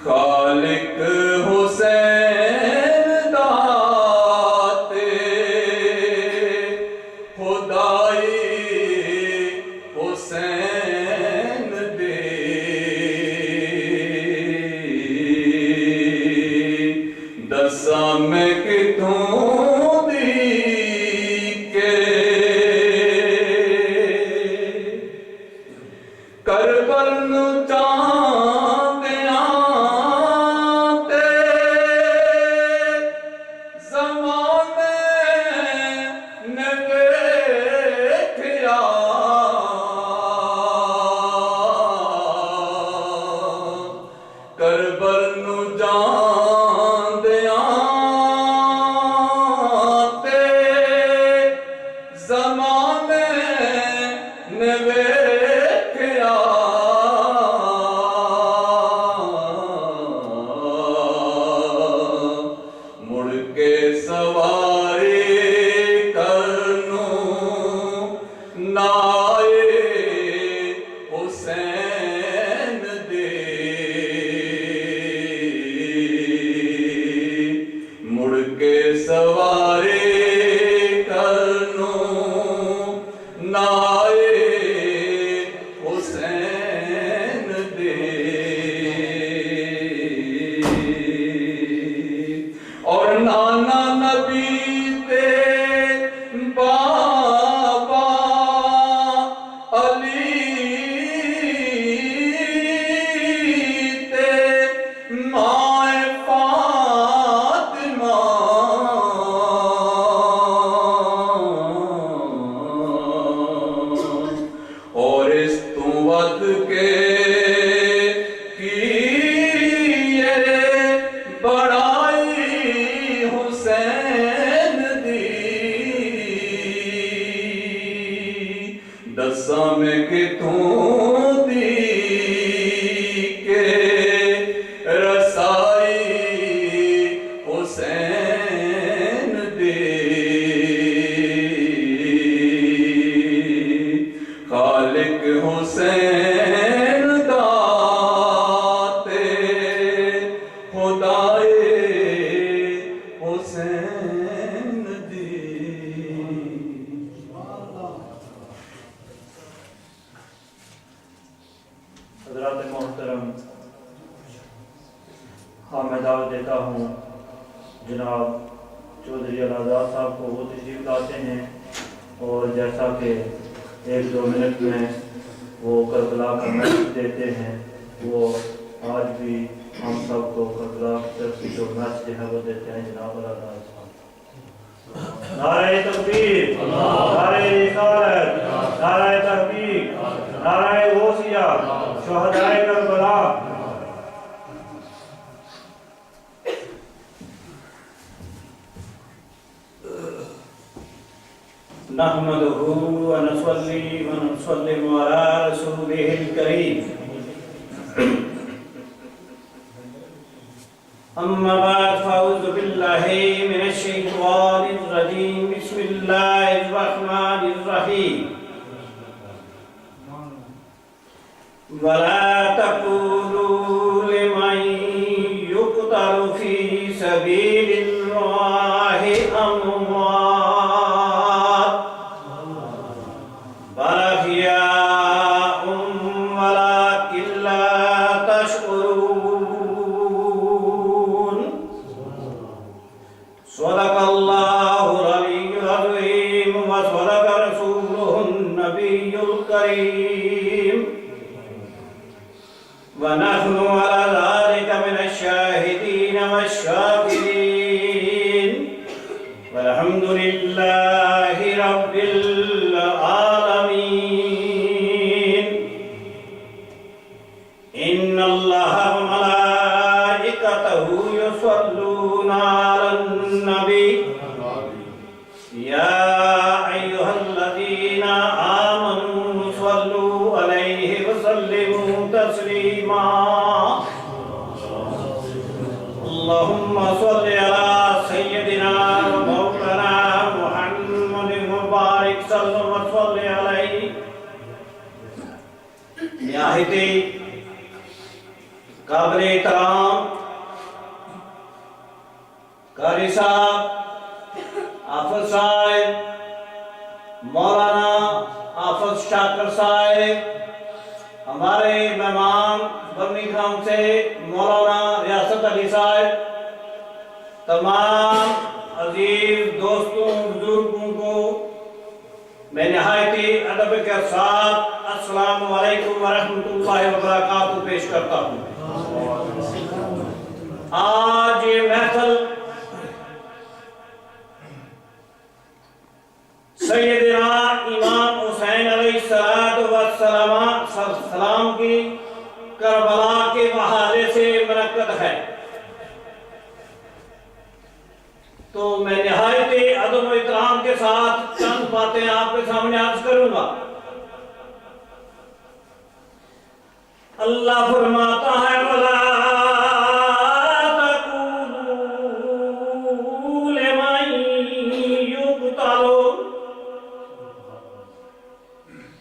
خالق حسین داتے خدائی حسین دے دساں میں کتوں دی کے کربل نو کربل نو جاندیاں تے زمانے نے ویکھیا مڑ کے سواری کرنوں نائے حسین دے مڑ کے سواری کرنوں نائے حسین دے اور نانا نبی تے بابا علی تے مائے فاطمہ اور اس تو ود کے کیے بڑائی حسین دی دساں میں کتوں دی کے رسائی حسین دے خالق حسین داتے خدائے حسین دی حضرات محترم، ہاں میں دعوت دیتا ہوں جناب چودھری الآزاد صاحب کو، وہ تشریف لاتے ہیں اور جیسا کہ 1-2 منٹ میں وہ کربلا کا میسج دیتے ہیں، وہ آج بھی ہم سب کو کربلا کی طرف سے جو میسج ہے وہ دیتے ہیں جناب الآزاد صاحب۔ نعرہ تکبیر، نعرہ رسالت، نعرہ تحقیق، نعرہ غوثیہ، شہدائے کربلا۔ نحمدہ ونصلی ونسلم علی رسولہ الکریم، اما بعد فاعوذ باللہ من الشیطان الرجیم، بسم اللہ الرحمن الرحیم۔ ولا تقولوا لمن يقتل في سبيل الله أموات بل أحياء ولكن لا تشعرون۔ صدق الله العلي العظيم وصدق رسوله النبي الكريم، ونحن على ذلك من الشاهدين والشاكرين، والحمد لله رب العالمين۔ إن الله وملائكته يصلون على النبي، يا أيها الذين آمنوا صلوا عليه وسلموا تسليما۔ اللهم صل على سيدنا ومولانا محمد وبارك وسلم صل علیہ نہایت قابل احترام قاری صاحب حافظ صاحب مولانا حافظ شاکر صاحب، ہمارے مہمان برمنگھم سے مولانا ریاست علی صاحب، تمام عزیز دوستوں بزرگوں کو میں نہایت ادب کے ساتھ السلام علیکم ورحمۃ اللہ وبرکاتہ پیش کرتا ہوں۔ آج یہ محفل سیدنا امام حسین علیہ السلام کی کربلا کے حوالے سے منعقد ہے، تو میں نہایت ادب و احترام کے ساتھ چند باتیں آپ کے سامنے عرض کروں گا۔ اللہ فرماتا ہے وَلَا تَقُولُوا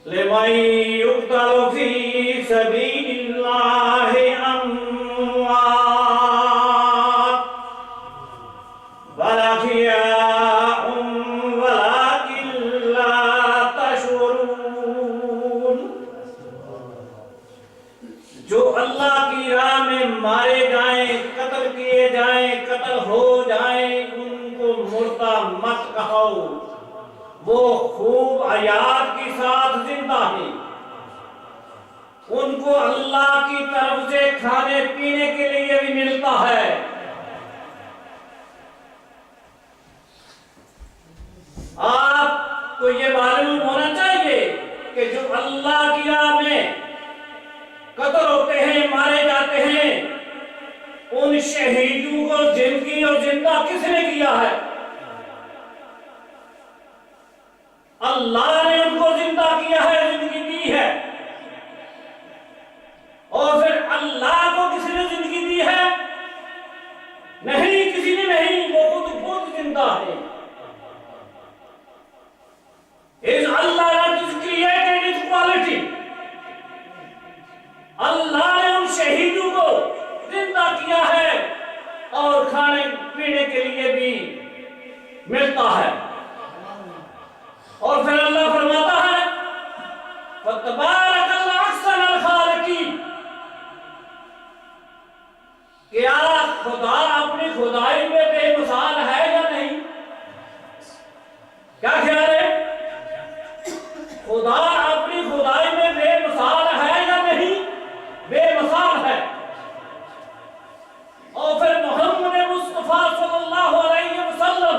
لِمَن يُقْتَلُ فِي سَبِيلِ اللَّهِ أَمْوَاتٌ بَلْ أَحْيَاءٌ وَلَكِن لَّا تَشْعُرُونَ۔ جو اللہ کی راہ میں مارے جائیں، قتل کیے جائیں، قتل ہو جائیں، ان کو مردہ مت کہو، وہ خوب حیات کے ساتھ زندہ ہیں، ان کو اللہ کی طرف سے کھانے پینے کے لیے بھی ملتا ہے۔ آپ کو یہ معلوم ہونا چاہیے کہ جو اللہ کی راہ میں قتل ہوتے ہیں، مارے جاتے ہیں، ان شہیدوں کو زندگی اور زندہ کس نے کیا ہے؟ اللہ نے ان کو زندہ کیا ہے، زندگی دی ہے۔ اور پھر اللہ کو کسی نے زندگی دی ہے؟ نہیں، کسی نے نہیں، وہ خود زندہ ہے۔ Is Allah that is created is quality۔ اللہ نے ان شہیدوں کو زندہ کیا ہے اور کھانے پینے کے لیے بھی ملتا ہے۔ اور پھر اللہ فرماتا ہے فَتَبَارَكَ اللَّهُ أَحْسَنُ الْخَالِقِينَ۔ کیا خدا اپنی خدائی میں بے مثال ہے یا نہیں؟ کیا خیال ہے؟ خدا اپنی خدائی میں بے مثال ہے یا نہیں؟ بے مثال ہے۔ اور پھر محمد مصطفیٰ صلی اللہ علیہ وسلم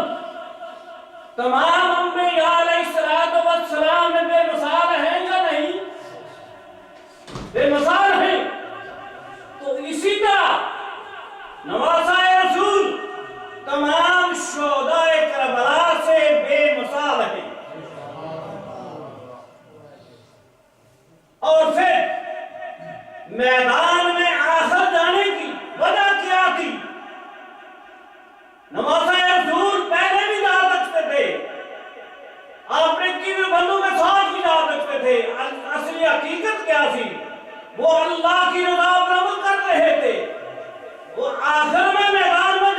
تمام انبیاء علیہ السلام میں بے مثال ہیں یا نہیں؟ بے مثال ہیں۔ تو اسی طرح نواسۂ رسول تمام شہداء کربلا سے بے مثال ہیں۔ اور پھر میدان میں آخر جانے کی وجہ کیا تھی؟ نواسۂ رسول پہلے بھی جا سکتے تھے، آپ نے کی بندوں کے ساتھ بھی جا سکتے تھے، اصلی حقیقت کیا تھی؟ وہ اللہ کی رضا پر عمل کر رہے تھے۔ وہ آخر میں میدان میں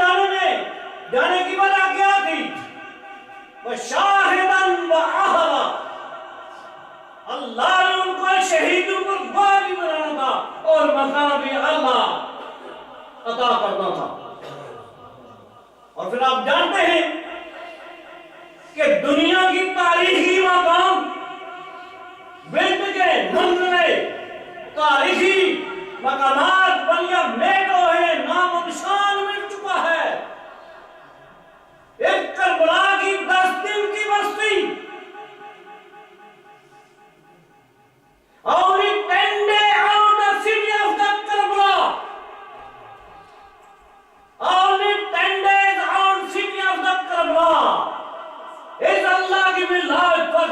جانے کی وجہ کیا تھی؟ وَشَاهِدًا وَأَهْلًا، اللہ نے ان کو شہیدوں پر گواہ بنانا تھا اور مقام بھی اللہ عطا کرنا تھا۔ اور پھر آپ جانتے ہیں کہ دنیا کی تاریخی مقام بلد کے منظرے، تاریخی مقامات بنیا میٹو ہے، نام و نشان مل چکا ہے۔ ایک کربلا کی 10 دن کی بستی، only 10 days out the city of the Karbala, only 10 days out city of the Karbala is Allah given life for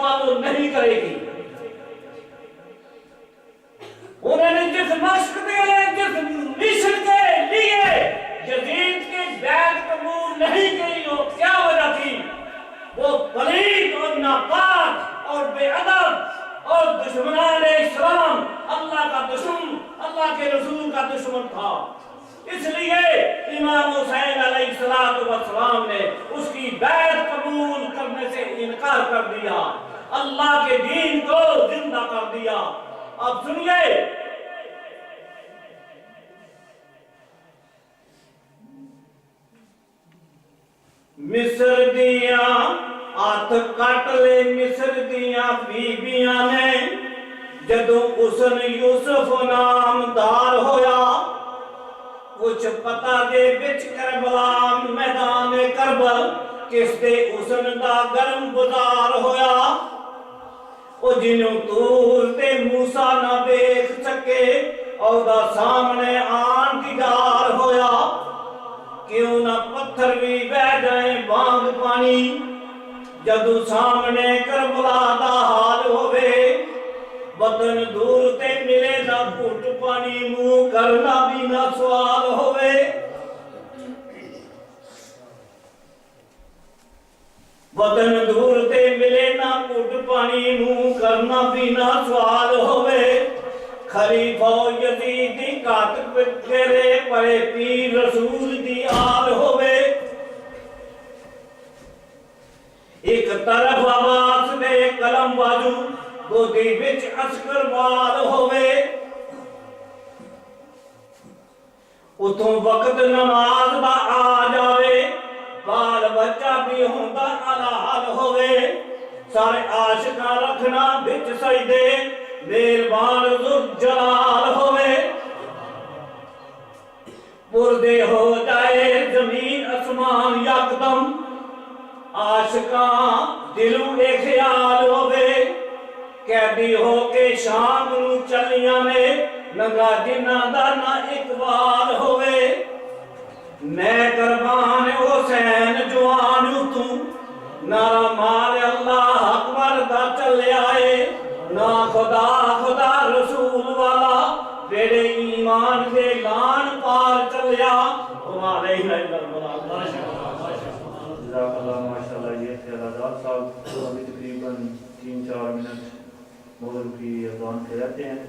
علاوہ وہ نہیں کرے گی۔ انہوں نے جس مشق کے جس مشن کے لیے یزید کی بیعت قبول نہیں کی، وہ کیا وجہ تھی؟ وہ پلید اور ناپاک اور بے ادب اور دشمنان اسلام، اللہ کا دشمن، اللہ کے رسول کا دشمن تھا۔ اس لیے امام حسین علیہ السلام نے اس کی بیعت قبول کرنے سے انکار کر دیا، اللہ کے دین کو زندہ کر دیا۔ اب سنیے، مصر دیاں ہاتھ کٹ لے مصر دیاں بیبیاں نے، جدوں حسن یوسف نامدار ہویا، کچھ پتہ دے بچ کربلا میدان کربل، کس دے حسن دا گرم گزار ہویا، او جنوں طور تے موسیٰ نہ دیکھ سکے، او دا سامنے آن دیدار ہویا، کیوں نہ پتھر بھی بہ جائیں بانگ پانی، جدو سامنے کربلا دا حال ہوئے، وطن دور تے ملے نہ گھٹ پانی، منہ کرنا بھی نہ سوال ہوئے۔ وطن دور تے ملے نہ گھٹ پانی، منہ کرنا بھی نہ سوال ہوئے۔ خلیفہ یزید دی کاتب کرے پڑے پیر رسول دی آل ہوئے، ایک طرف آواز دے قلم بازو، گودی بچ عسکر وال ہوئے، اتوں وقت نماز دا آ جاوے، بال بچہ بھی ہوندہ حلال ہوئے، سارے عاشقاں رکھنا بچ سجدے، مہربان ذو جلال ہوئے، پردے ہو جائے زمین اسمان یکدم، عاشقاں دلوں اے خیال ہوئے، قیدی ہو کے شام نو چلیاں نے، ننگا جنہ دا نہ اقبال ہوئے، میں قربان حسین جوان تو، نعرہ مار اللہ اکبر دا چلے آئے، نا خدا خدا رسول والا، بیڑے ایمان دے لان پار چلیا، ہمارے ہی نہیں کربلا۔ جزاک اللہ، ماشاءاللہ۔ یہ تھے الاداد صاحب، جو ابھی تقریباً 3-4 منٹ مغرب کی اذان کے رہتے ہیں،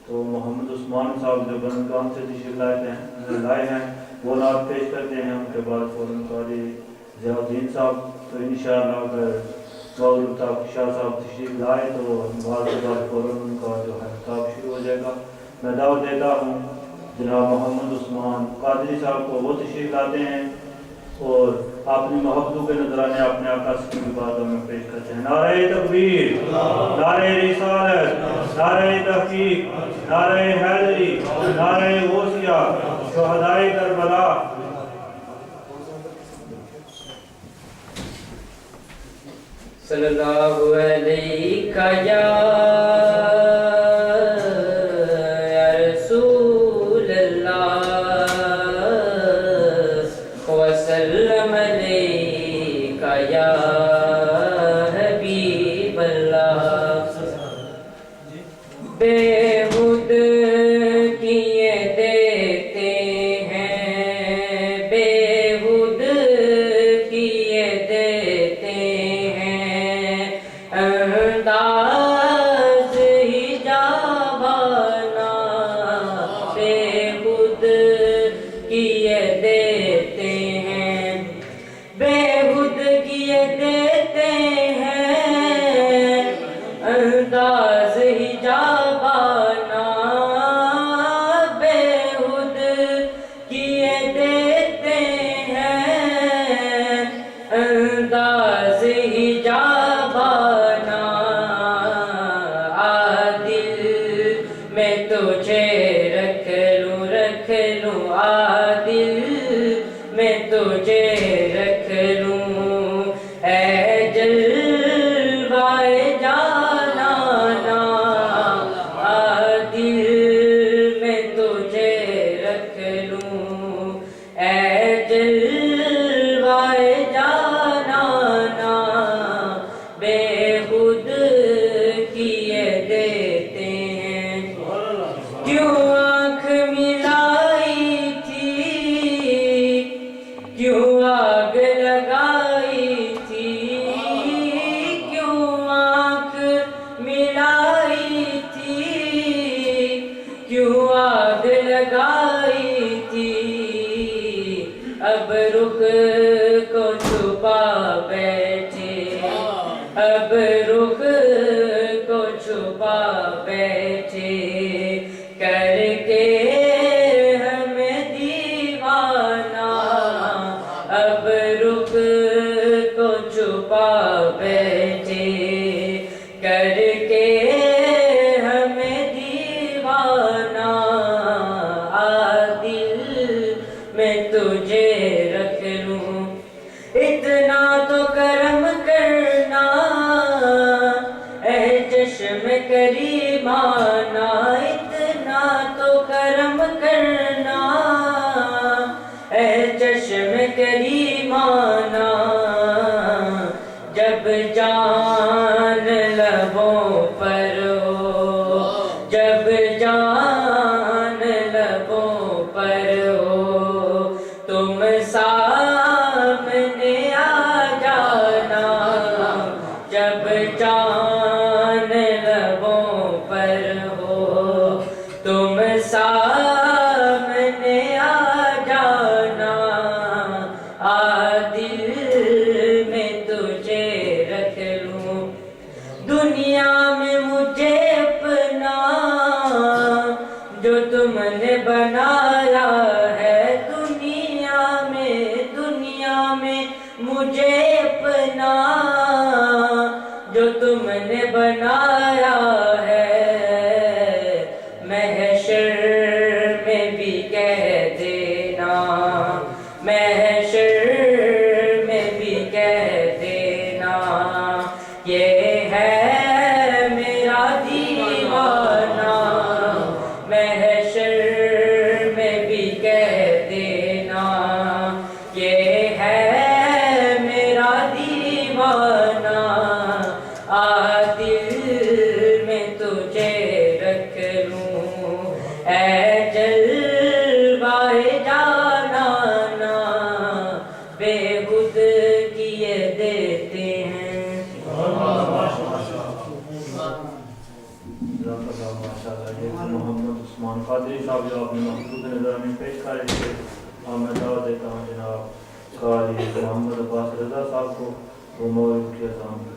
تو محمد عثمان صاحب جو برنگام سے تشریف لائے ہیں وہ نعت پیش کرتے ہیں، ان کے بعد فوراً قاری ضیاء الدین صاحب، تو انشاءاللہ اگر مولوی الطاف شاہ صاحب تشریف لائے تو بعد کے بعد فوراً ان کا جو ہے خطاب شروع ہو جائے گا۔ میں دعوت دیتا ہوں جناب محمد عثمان قادری صاحب کو، وہ تشریف لاتے ہیں اور اپنی محبتوں کے نظرانے اپنے آقا کی باتوں میں پیش کرتے ہیں۔ نعرہ تکبیر، نعرہ رسالت، نعرہ تحقیق، نعرہ حیدری، نعرہ غوثیہ، شہدائے کربلا۔ صلی اللہ علیہ یا رسول اللہ وسلم علیہ یا حبیب اللہ۔ بے خود کیے دیتے ہیں، بے خود کیے دیتے ہیں، انداز حجابانہ بے خود کیے دیتے ہیں، بے خود کیے دیتے ہیں، انداز حجابانہ بے خود کیے دیتے ہیں، انداز حجابانہ۔ کے ہمیں دیوانہ دل میں تجھے رکھ لوں اتنا تو کرم کرنا اے چشم کریمانہ اتنا تو کرم کرنا اے چشم کریمانہ جب جان لبوں پر ہو جب جان لبوں پر ہو تم سامنے آ جانا جب جان لبوں پر ہو تم سامنے آ جانا دل میں تجھے رکھ لوں دنیا میں مجھے اپنا جو تم نے بنایا ہے دنیا میں مجھے اپنا جو تم نے بنایا ہے محشر میں بھی کہہ دینا محشر میں بھی کہہ دینا یہ ہے میرا دیوانہ محشر میں بھی کہہ دینا یہ ہے میرا دیوانہ دل میں تجھے رکھ لوں اے جلوہ جانانا بے خود کیے دیتے ہیں محمد عثمان قادری صاحب جو اپنے محبوب نظر میں پیش کر رہے تھے اور میں دعوت دیتا ہوں جناب قاری محمد عباس رضا صاحب کو وہ موعظہ کے سامنے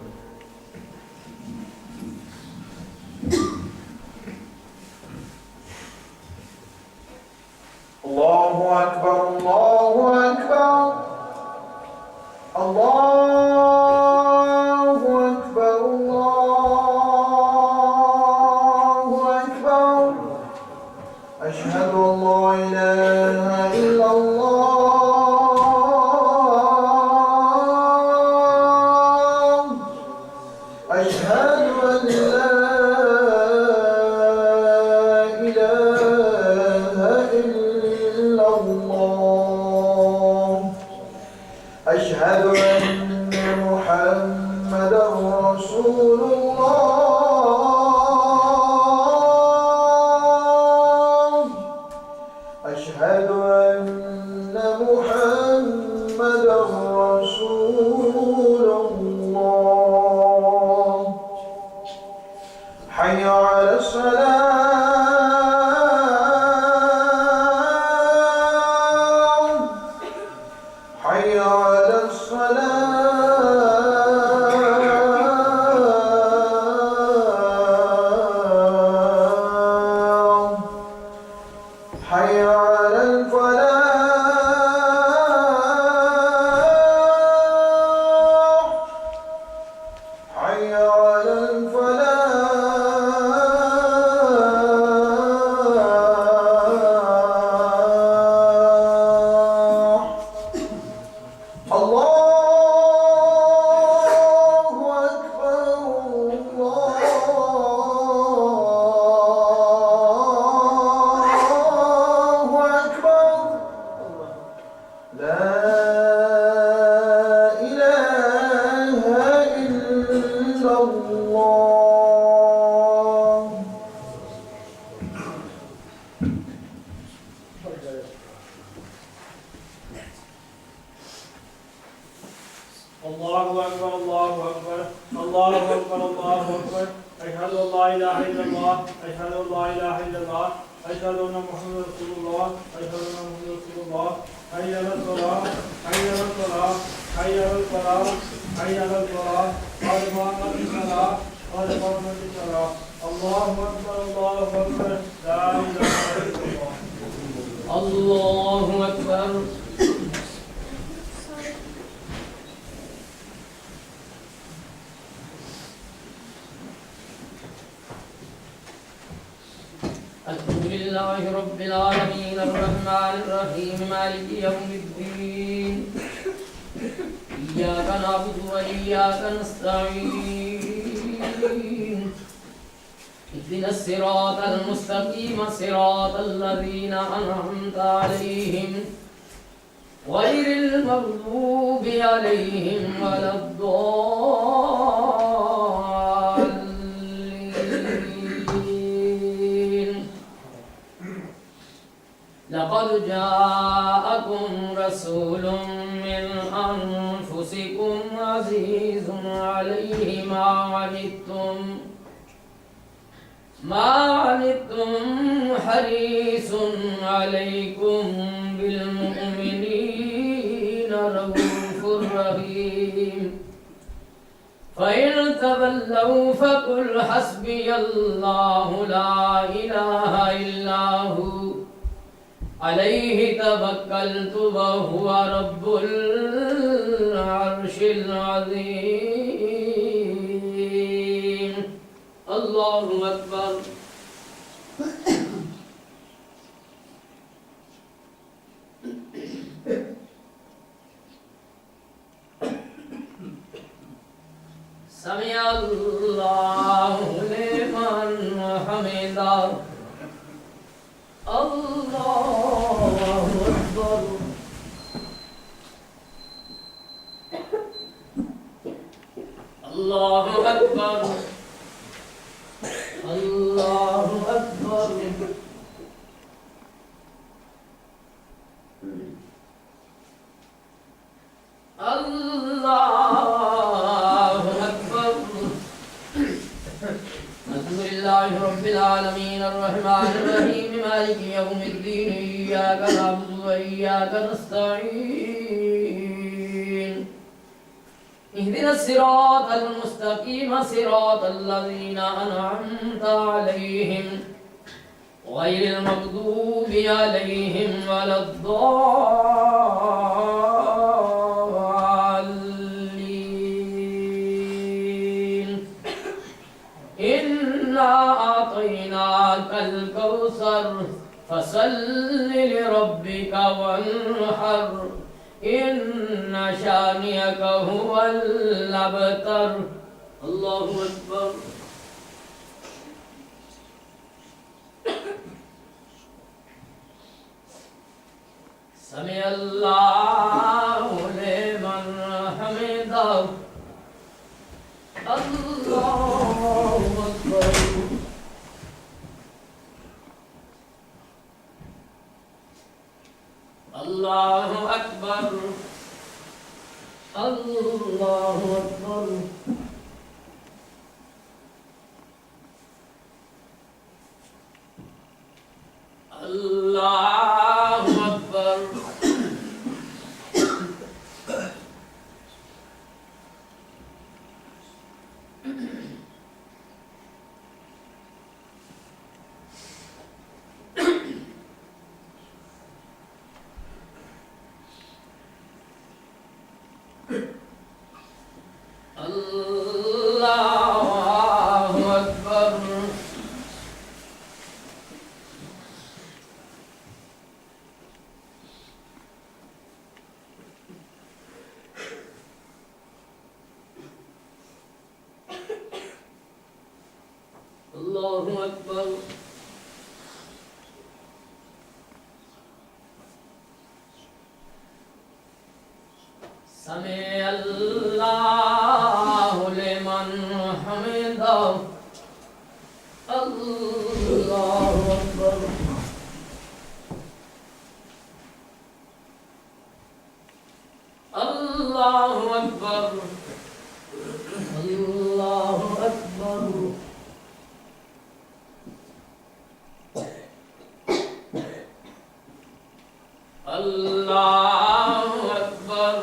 الله أكبر الله أكبر الله أكبر الله أكبر أشهد أن لا إله إلا الله أشهد أن لا إله إلا الله أشهد أن محمدا رسول الله أشهد أن محمدا رسول الله حي على الصلاة حي على الصلاة حي على الفلاح حي على الفلاح الله أكبر الله أكبر لا إله إلا الله الله أكبر الله أكبر الله أكبر الله أكبر أشهد أن لا إله إلا الله أشهد أن لا إله إلا الله أشهد أن محمدا رسول الله أشهد أن محمدا رسول الله حي على الصلاة حي على الصلاة حي على الفلاح حي على الفلاح قد قامت الصلاة قد قامت الصلاة الله أكبر الله أكبر لا إله إلا الله الله أكبر لله رب العالمين الرحمن الرحيم مالك يوم الدين إياك نعبد وإياك نستعين اهدنا الصراط المستقيم صراط الذين أنعمت عليهم غير المغضوب عليهم ولا الضالين. لقد جاءكم رسول من أنفسكم عزيز عليه ما عنتم حريص عليكم بالمؤمنين رؤوف رحيم. فإن تولوا فقل حسبي الله لا إله إلا هو عليه توكلت وهو رب العرش العظيم. الله أكبر. سمع الله لمن حمده. الله أكبر. الله أكبر. الله أكبر. الله أكبر. الحمد لله رب العالمين الرحمن الرحيم مالك يوم الدين إياك نعبد وإياك نستعين اهدنا الصراط المستقيم صراط الذين أنعمت عليهم غير المغضوب عليهم ولا الضالين. إنا أعطيناك الكوثر فصل لربك وانحر إن شانئك هو الأبتر. الله أكبر. سمع الله لمن حمده. الله أكبر. الله أكبر. الله أكبر. الله أكبر. الله أكبر. الله أكبر. سمع الله لمن حمده. الله أكبر. الله أكبر. الله أكبر. الله أكبر.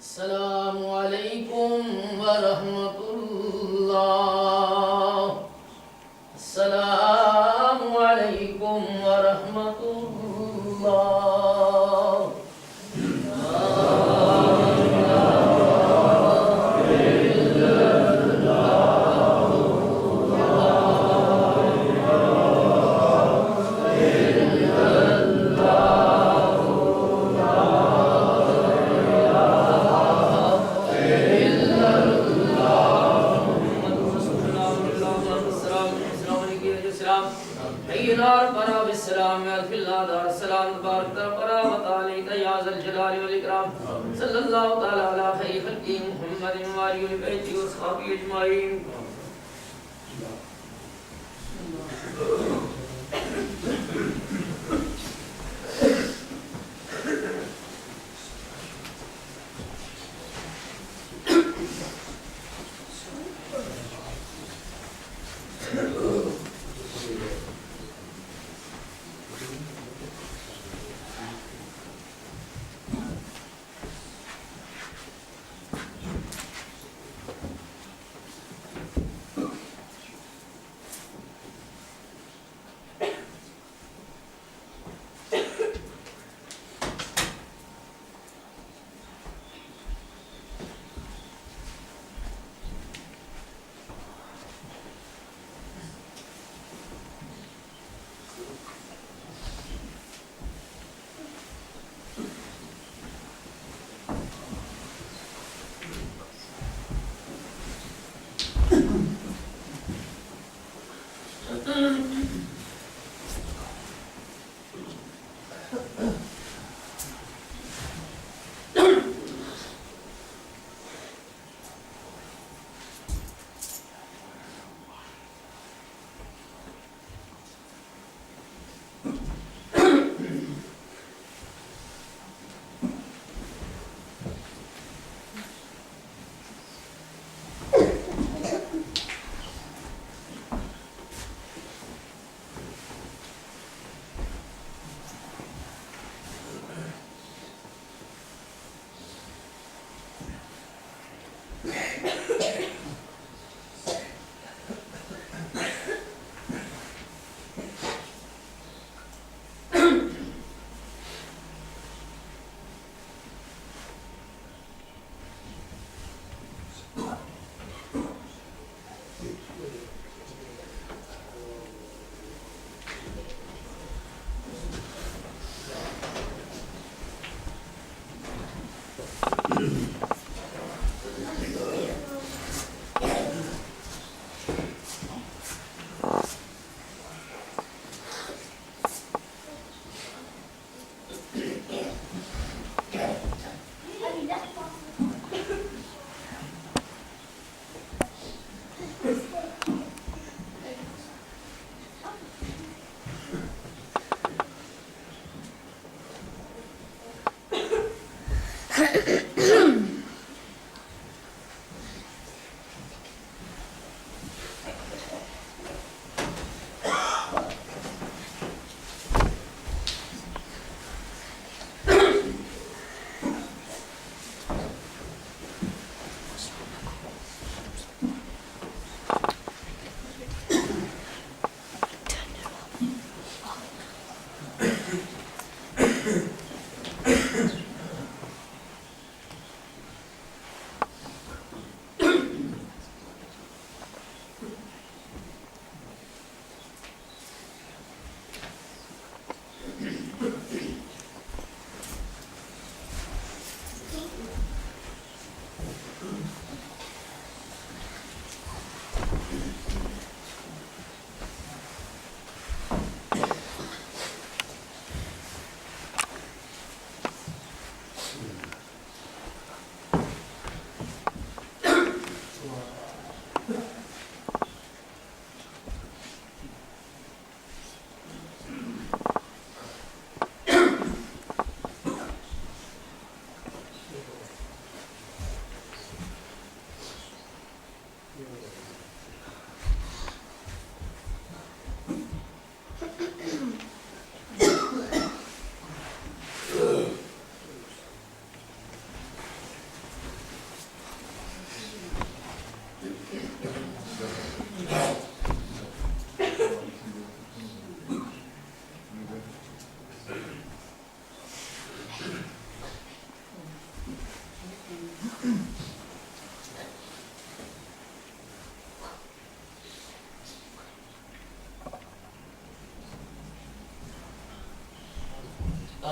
السلام علیکم ورحمۃ اللہ. السلام علیکم ورحمۃ اللہ. ربنا بالسلام اغفر لنا دار السلام تبارك ربنا وتعالى يا ذا الجلال والاكرام صلى الله تعالى على خير خلقه محمد وآله وبيته واصحابه اجمعين.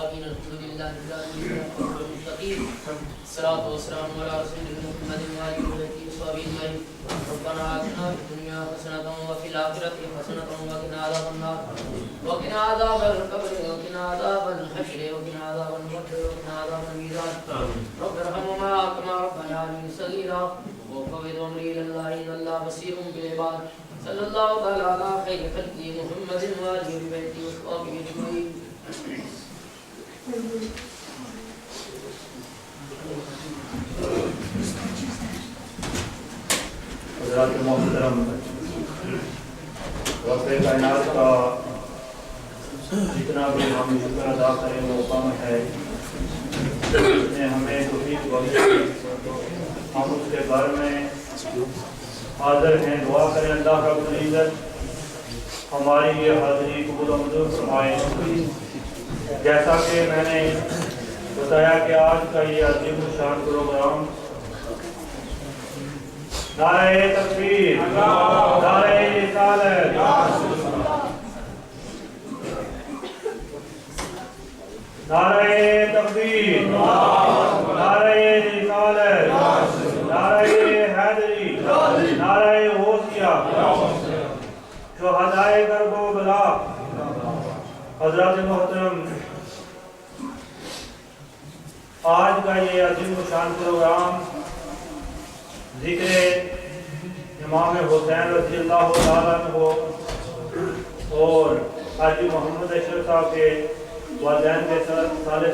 آمين. الحمد لله رب العالمين المستقيم. الصلاة والسلام على رسول محمد وآله وصحبه أجمعين. ربنا آتنا في الدنيا حسنة وفي الآخرة حسنة وقنا عذاب النار وقنا عذاب القبر وقنا عذاب الحشر وقنا عذاب القبر وقنا عذاب الميزان. رب ارحمهما كما ربياني صغيرا وفوض أمري إلى الله إن الله بصير بالعباد. صلى الله تعالى على خير خلقه محمد وآله وبيته وصحبه أجمعين. حضرات محترم، رب کائنات کا جتنا بھی ہم شکر ادا کریں وہ کم ہے. اس نے ہمیں توفیق بخشی، ہم اس کے گھر میں حاضر ہیں. دعا کریں اللہ رب العزت ہماری یہ حاضری قبول و منظور فرمائے. جیسا کہ میں نے بتایا کہ آج کا یہ عظیم الشان پروگرام نعرہ تکبیر، نعرہ رسالت، نعرہ تکبیر، نعرہ رسالت، نعرہ حیدری، نعرہ غوثیہ، شہدائے کرب و بلا. حضرات محترم، آج کا یہ عظیم الشان پروگرام ذکر امام حسین رضی اللہ تعالیٰ عنہ اور حاجی محمد اشرف صاحب کے والدین کے سال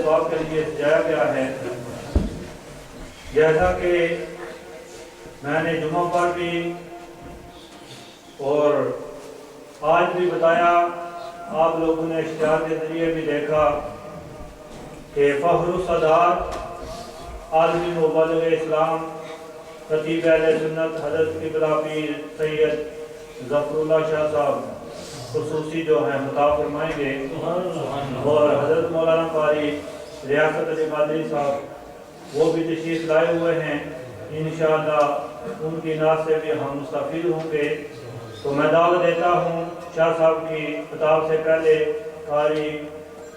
ثواب کے لیے سجایا گیا ہے. جیسا کہ میں نے جمعہ پر بھی اور آج بھی بتایا، آپ لوگوں نے اشتہار کے ذریعے بھی دیکھا کہ فخر السادات عالمی مبلغ اسلام خطیب اہل سنت حضرت قبلہ پیر سید ظفر اللہ شاہ صاحب خصوصی جو ہیں خطاب فرمائیں گے، اور حضرت مولانا قاری ریاست علی قادری صاحب وہ بھی تشریف لائے ہوئے ہیں. انشاءاللہ ان کی نعت سے بھی ہم مستفید ہوں گے. تو میں دعوت دیتا ہوں شاہ صاحب کی خطاب سے پہلے قاری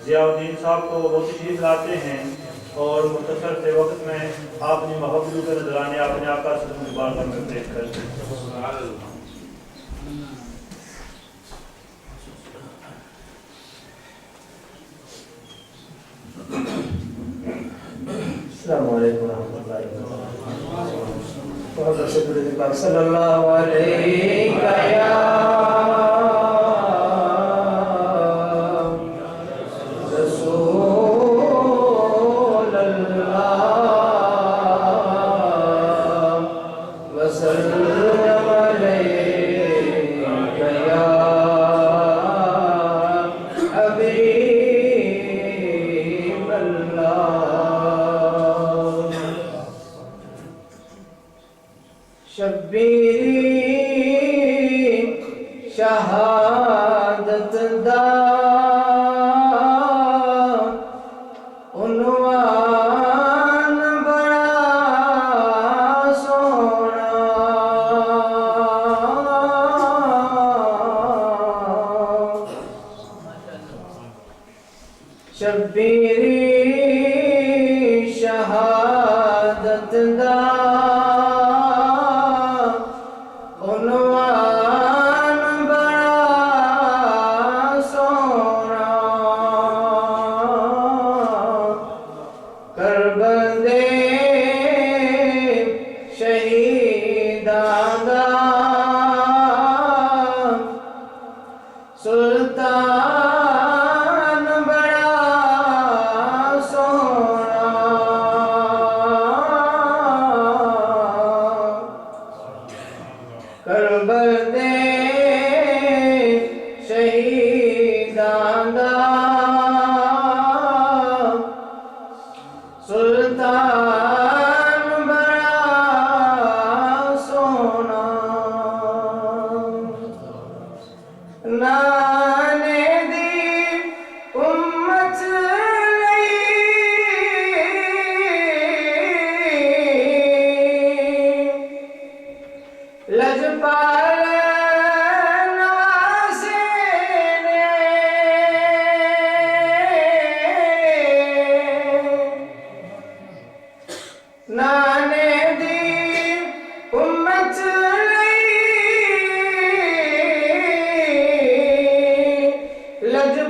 ضیاء الدین صاحب کو. وہ تشریف لاتے ہیں اور مختصر سے وقت میں اپنی محبت کے نذرانے اپنے آقا صلی اللہ علیہ وسلم میں پیش کرتے ہیں. السلام علیکم ورحمۃ اللہ وبرکاتہ. صلی اللہ علیہ رسول اللہ وسلم علیہ یا حبیب اللہ. شبیر شہادت دا عنوان بڑا سونا. شبیر شہادت دا عنوان بڑا سونا. کربل شہیداں دا سلطان بڑا سونا.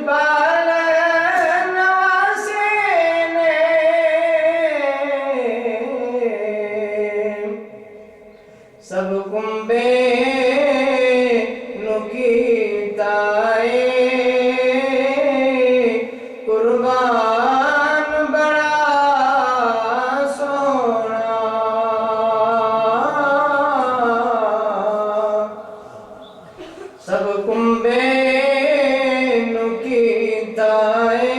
پالن واسینے سب کنبے نکیتائے قربان بڑا سونا سب کنبے نکیتائے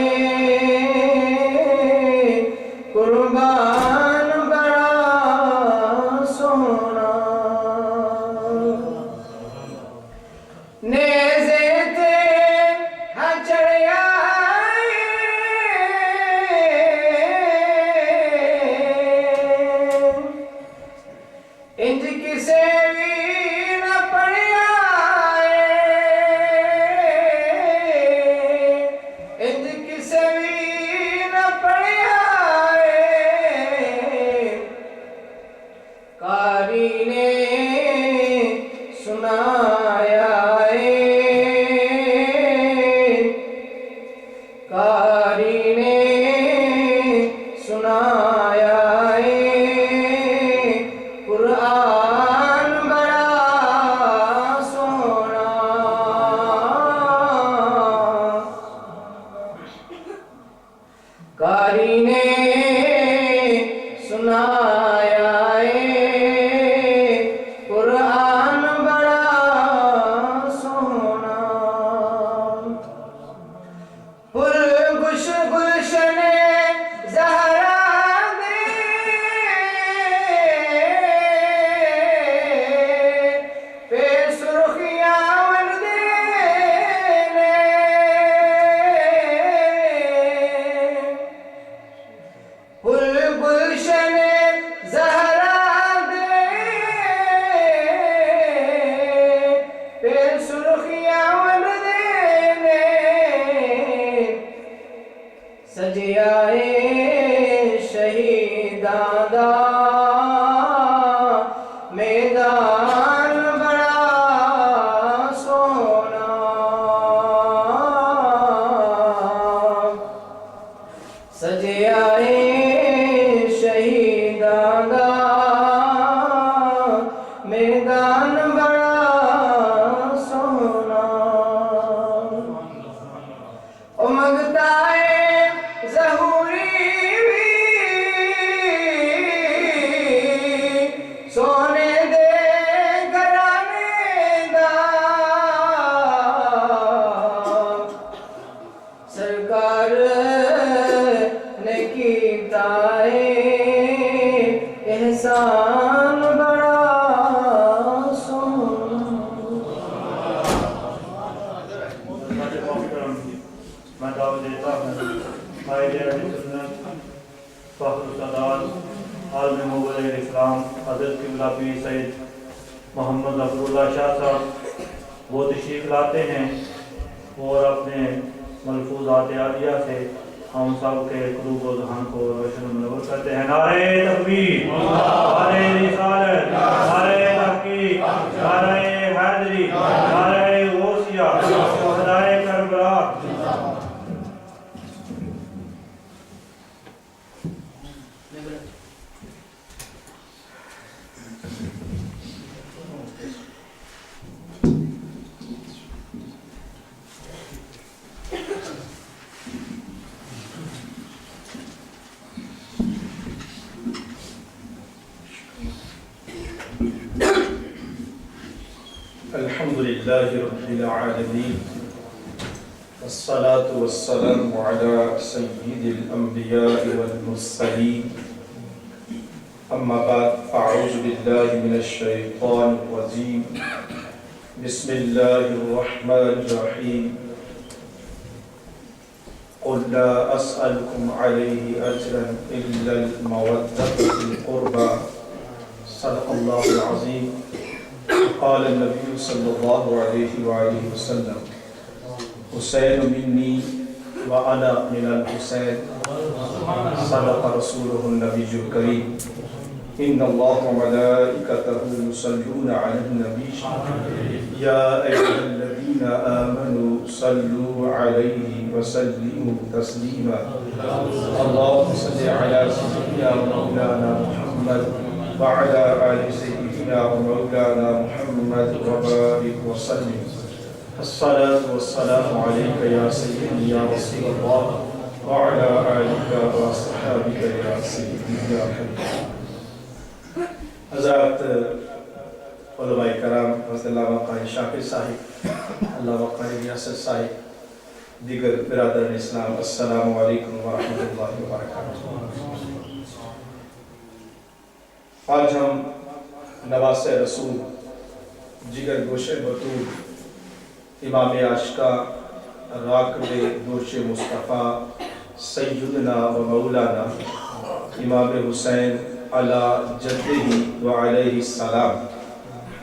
قربان بڑا سونا نیزے تے ہچڑیا انج کسے بھی نہ پڑیا انج کسے بھی نہ پڑیا قاری نے سنایا قاری نے سنایا قرآن بڑا سونا قاری نے سنایا قرآن بڑا سونا گلشن زہرا دے پہ سرخیاں ون دینے گلشن زہرا دے پہ سرخیاں ون دینے سجیائے شہیداں دا میدان بڑا سونا سجیائے شہیداں دا میدان بڑا سونا او منگتا ہے ظہوری بھی سونے دے گھرانے دا سرکار نے کیتا ہے احسان بڑا سونا میں دعوت دیتا ہوں قائد اہل سنت فخر السادات عالم مغل اسلام حضرت قبلہ پیر سید محمد ظفر اللہ شاہ صاحب وہ تشریف لاتے ہیں اور اپنے ملفوظات عالیہ سے ہم سب کے قلوب و ذہن کو روشن و منور کرتے ہیں۔ نعرہ تکبیر، نعرہ رسالت، نعرہ تحقیق، نعرہ حیدری، نعرہ غوثیہ، شہدائے کربلا۔ الحمد لله رب العالمين والصلاة والسلام على سيد الأنبياء والمرسلين أما بعد فأعوذ بالله من الشيطان الرجيم بسم الله الرحمن الرحيم قل لا أسألكم عليه أجرا إلا المودة في القربى صدق الله العظيم قال النبي صلى الله عليه وآله وسلم حسين مني وأنا من الحسين صدق رسوله النبي الكريم إن الله وملائكته يصلون على النبي يا أيها الذين آمنوا صلوا عليه وسلموا تسليما اللهم صل على سيدنا ومولانا محمد وعلى آل سيدنا ومولانا محمد وبارك وسلم الصلاة والسلام عليك يا سيدي يا رسول الله وعلى آلك وصحابك يا سيدي يا حبيبي حضرات علماء کرام حضرت علامہ قاری شاکر صاحب علامہ قاری ریاست صاحب دیگر برادران اسلام السلام علیکم ورحمۃ اللہ وبرکاتہ۔ آج ہم نواس رسول جگر گوش بطول امام عاشقہ راکب گوش مصطفیٰ سیدنا و مولانا امام حسین علی جدہ و علیہ السلام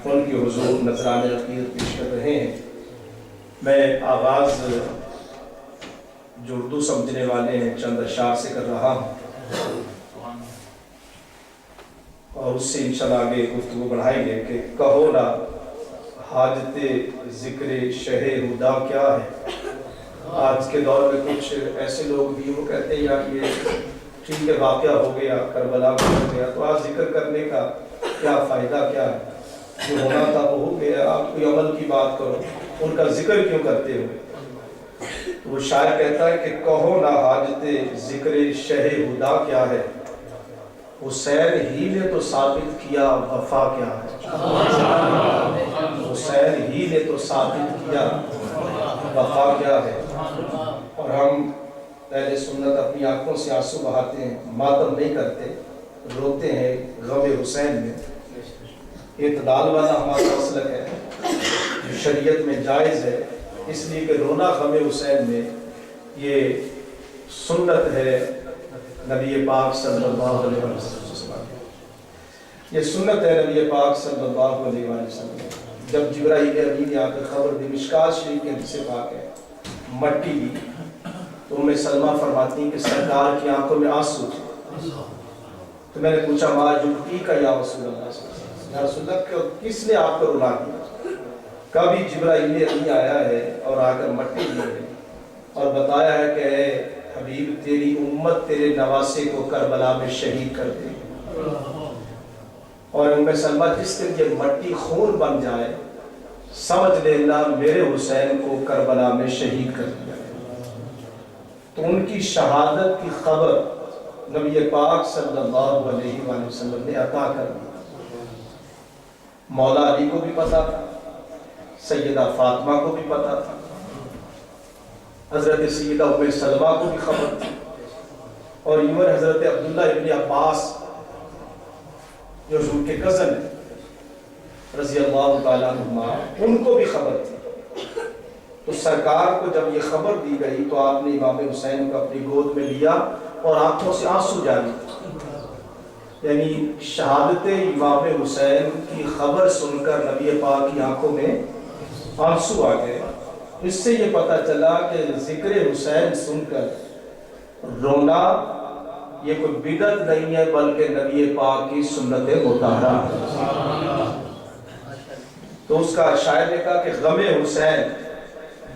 ان کی حضور نذران عقیدت پیش کر رہے ہیں۔ میں آغاز جو اردو سمجھنے والے ہیں چند اشعار سے کر رہا ہوں اور اس سے انشاءاللہ آگے گفتگو بڑھائیں گے کہ کہو نا حاجت ذکر شہ ہدا کیا ہے۔ آج کے دور میں کچھ ایسے لوگ بھی وہ کہتے ہیں یار یہ ٹھیک ہے واقعہ ہو گیا کربلا میں ہو گیا تو آج ذکر کرنے کا کیا فائدہ کیا ہے، جو ہونا تھا وہ ہو گیا، آپ کوئی عمل کی بات کرو، ان کا ذکر کیوں کرتے ہو۔ تو وہ شاعر کہتا ہے کہ کہو نا حاجت ذکر شہ ہدا کیا ہے، حسین ہی نے تو ثابت کیا وفا کیا ہے، حسین ہی نے تو ثابت کیا وفا کیا ہے۔ اور ہم اہل سنت اپنی آنکھوں سے آنسو بہاتے ہیں، ماتم نہیں کرتے، روتے ہیں غم حسین میں۔ اعتدال والا ہمارا مسلک ہے جو شریعت میں جائز ہے، اس لیے کہ رونا غم حسین میں یہ سنت ہے نبی پاک صلی اللہ علیہ وسلم، یہ سنت ہے نبی پاک صلی اللہ علیہ وسلم۔ جب جبرائیل امین نے آ کر خبر دی، مشکات شریف کے حدیث پاک ہے، مٹی دی تو ام سلمہ فرماتی ہیں کہ سرکار کی آنکھوں میں آنسو تھے۔ تو میں نے پوچھا ما یبکی کا یا رسول اللہ صلی اللہ علیہ وسلم، یا رسول اللہ کس نے آپ کو رلا دیا؟ کبھی جبرائیل امین آیا ہے اور آ کر مٹی دی ہے اور بتایا ہے کہ اے حبیب تیری امت تیرے نواسے کو کربلا میں شہید کر دے، اور ام سلمہ جس دن یہ مٹی خون بن جائے سمجھ لینا میرے حسین کو کربلا میں شہید کر دیا۔ تو ان کی شہادت کی خبر نبی پاک صلی اللہ علیہ وآلہ وسلم نے عطا کر دی۔ مولا علی کو بھی پتا تھا، سیدہ فاطمہ کو بھی پتا تھا، حضرت سیدہ ام سلمہ کو بھی خبر تھی، اور ایون حضرت عبداللہ ابن عباس جو ان کے کزن ہیں رضی اللہ تعالیٰ عنہما، ان کو بھی خبر تھی۔ تو سرکار کو جب یہ خبر دی گئی تو آپ نے امام حسین کو اپنی گود میں لیا اور آنکھوں سے آنسو جاری، یعنی شہادت امام حسین کی خبر سن کر نبی پاک کی آنکھوں میں آنسو آ گئے۔ اس سے یہ پتہ چلا کہ ذکر حسین سن کر رونا یہ کوئی بدعت نہیں ہے بلکہ نبی پاک کی سنت مطہرہ۔ تو اس کا شاعر نے کہا کہ غم حسین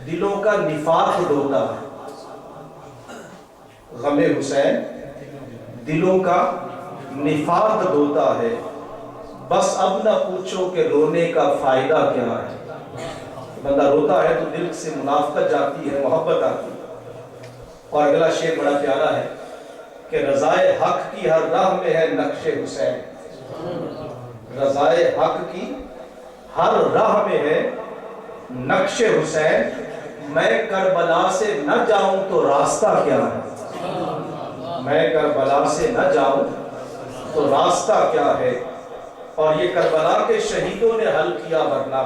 دلوں کا نفاق دھوتا ہے، غم حسین دلوں کا نفاق دھوتا ہے، بس اب نہ پوچھو کہ رونے کا فائدہ کیا ہے۔ بندہ روتا ہے تو دل سے منافقت جاتی ہے، محبت آتی ہے۔ اور اگلا شعر بڑا پیارا ہے کہ رضائے حق کی ہر راہ میں ہے نقش حسین، رضائے حق کی ہر راہ میں ہے نقش حسین، میں کربلا سے نہ جاؤں تو راستہ کیا ہے، میں کربلا سے نہ جاؤں تو راستہ کیا ہے۔ اور یہ کربلا کے شہیدوں نے حل کیا، ورنہ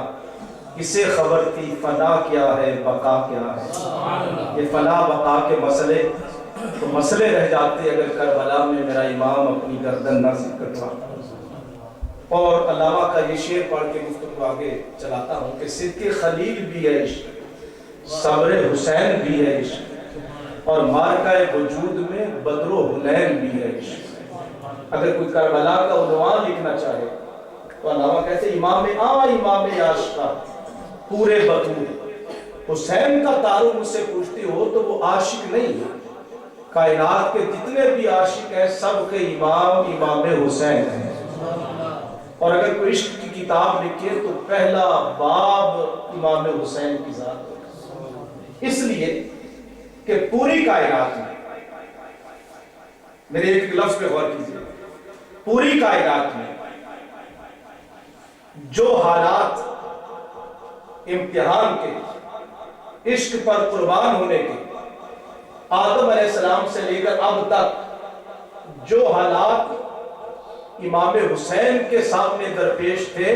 کسے خبر تھی فنا کیا ہے بقا کیا ہے۔ یہ فنا بقا کے مسئلے تو مسئلے رہ جاتے اگر کربلا میں میرا امام اپنی گردن نہ کٹوا۔ اور علامہ کا یہ شعر پڑھ کے گفتگو آگے چلاتا ہوں کہ صدق خلیل بھی ہے عشق، صبر حسین بھی ہے عشق، اور مارکہ وجود میں بدر و حنین بھی ہے عشق۔ اگر کوئی کربلا کا عنوان لکھنا چاہے تو علامہ کہتے امام عاشقہ پورے بطول حسین کا تعارف مجھ سے پوچھتے ہو تو وہ عاشق نہیں ہے، کائنات کے جتنے بھی عاشق ہیں سب کے امام حسین ہیں۔ اور اگر کوئی عشق کی کتاب لکھے تو پہلا باب امام حسین کی ذات ہے، اس لیے کہ پوری کائنات میں، میرے ایک لفظ پہ غور کیجیے، پوری کائنات میں جو حالات امتحان کے، عشق پر قربان ہونے کے، آدم علیہ السلام سے لے کر اب تک جو حالات امام حسین کے سامنے درپیش تھے،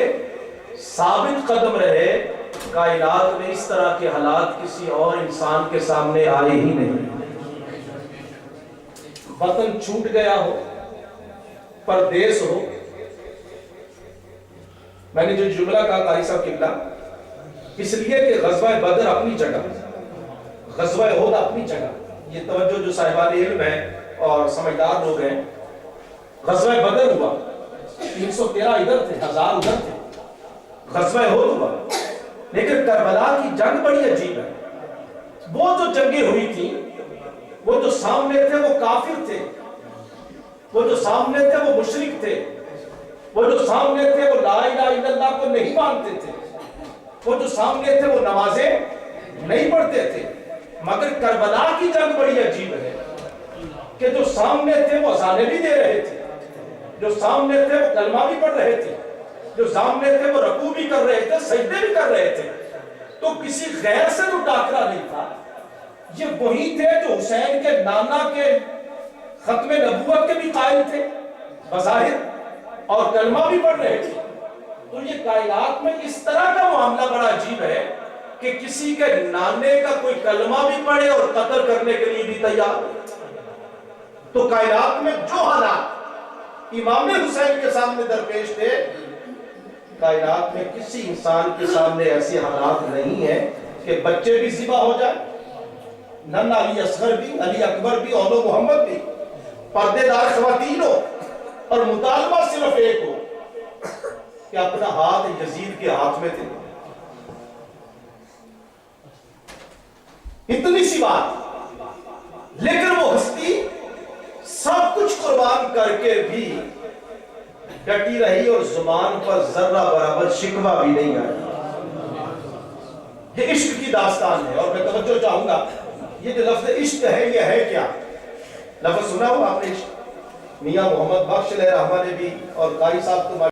ثابت قدم رہے، کائنات میں اس طرح کے حالات کسی اور انسان کے سامنے آئے ہی نہیں۔ وطن چھوٹ گیا ہو، پردیس ہو، میں نے جو جملہ کہا قاری صاحب قبلہ، اس لیے کہ غزوہ بدر اپنی جگہ، غزوہ احد اپنی جگہ، یہ توجہ جو صاحبان علم ہیں اور سمجھدار لوگ ہیں، غزوہ بدر ہوا 313 ادھر تھے، 1000 ادھر تھے، غزوہ احد ہوا، لیکن کربلا کی جنگ بڑی عجیب ہے۔ وہ جو جنگیں ہوئی تھی، وہ جو سامنے تھے وہ کافر تھے، وہ جو سامنے تھے وہ مشرک تھے، وہ جو سامنے تھے وہ لا الہ الا اللہ کو نہیں مانتے تھے، وہ جو سامنے تھے وہ نمازیں نہیں پڑھتے تھے، مگر کربلا کی جنگ بڑی عجیب ہے کہ جو سامنے تھے وہ اذانیں بھی دے رہے تھے، جو سامنے تھے وہ کلمہ بھی پڑھ رہے تھے، جو سامنے تھے وہ رکوع بھی کر رہے تھے، سجدے بھی کر رہے تھے، تو کسی غیر سے تو ٹاکرا نہیں تھا۔ یہ وہی تھے جو حسین کے نانا کے ختم نبوت کے بھی قائل تھے بظاہر، اور کلمہ بھی پڑھ رہے تھے۔ تو یہ کائنات میں اس طرح کا معاملہ بڑا عجیب ہے کہ کسی کے نانے کا کوئی کلمہ بھی پڑھے اور قتل کرنے کے لیے بھی تیار ہو۔ تو کائنات میں جو حالات امام حسین کے سامنے درپیش تھے، کائنات میں کسی انسان کے سامنے ایسے حالات نہیں ہیں کہ بچے بھی ذبح ہو جائے، ننھا علی اصغر بھی، علی اکبر بھی، اولو محمد بھی، پردے دار خواتین ہو، اور مطالبہ صرف ایک ہو کہ اپنا ہاتھ یزید کے ہاتھ میں تھے۔ اتنی سی بات، لیکن وہ ہستی سب کچھ قربان کر کے بھی ڈٹی رہی اور زبان پر ذرہ برابر شکوہ بھی نہیں آیا۔ یہ عشق کی داستان ہے، اور میں توجہ چاہوں گا، یہ جو لفظ عشق ہے یہ ہے کیا؟ لفظ سنا ہو آپ نے عشق؟ میاں محمد بخش علیہ رحمہ نے بھی اور قاری صاحب کو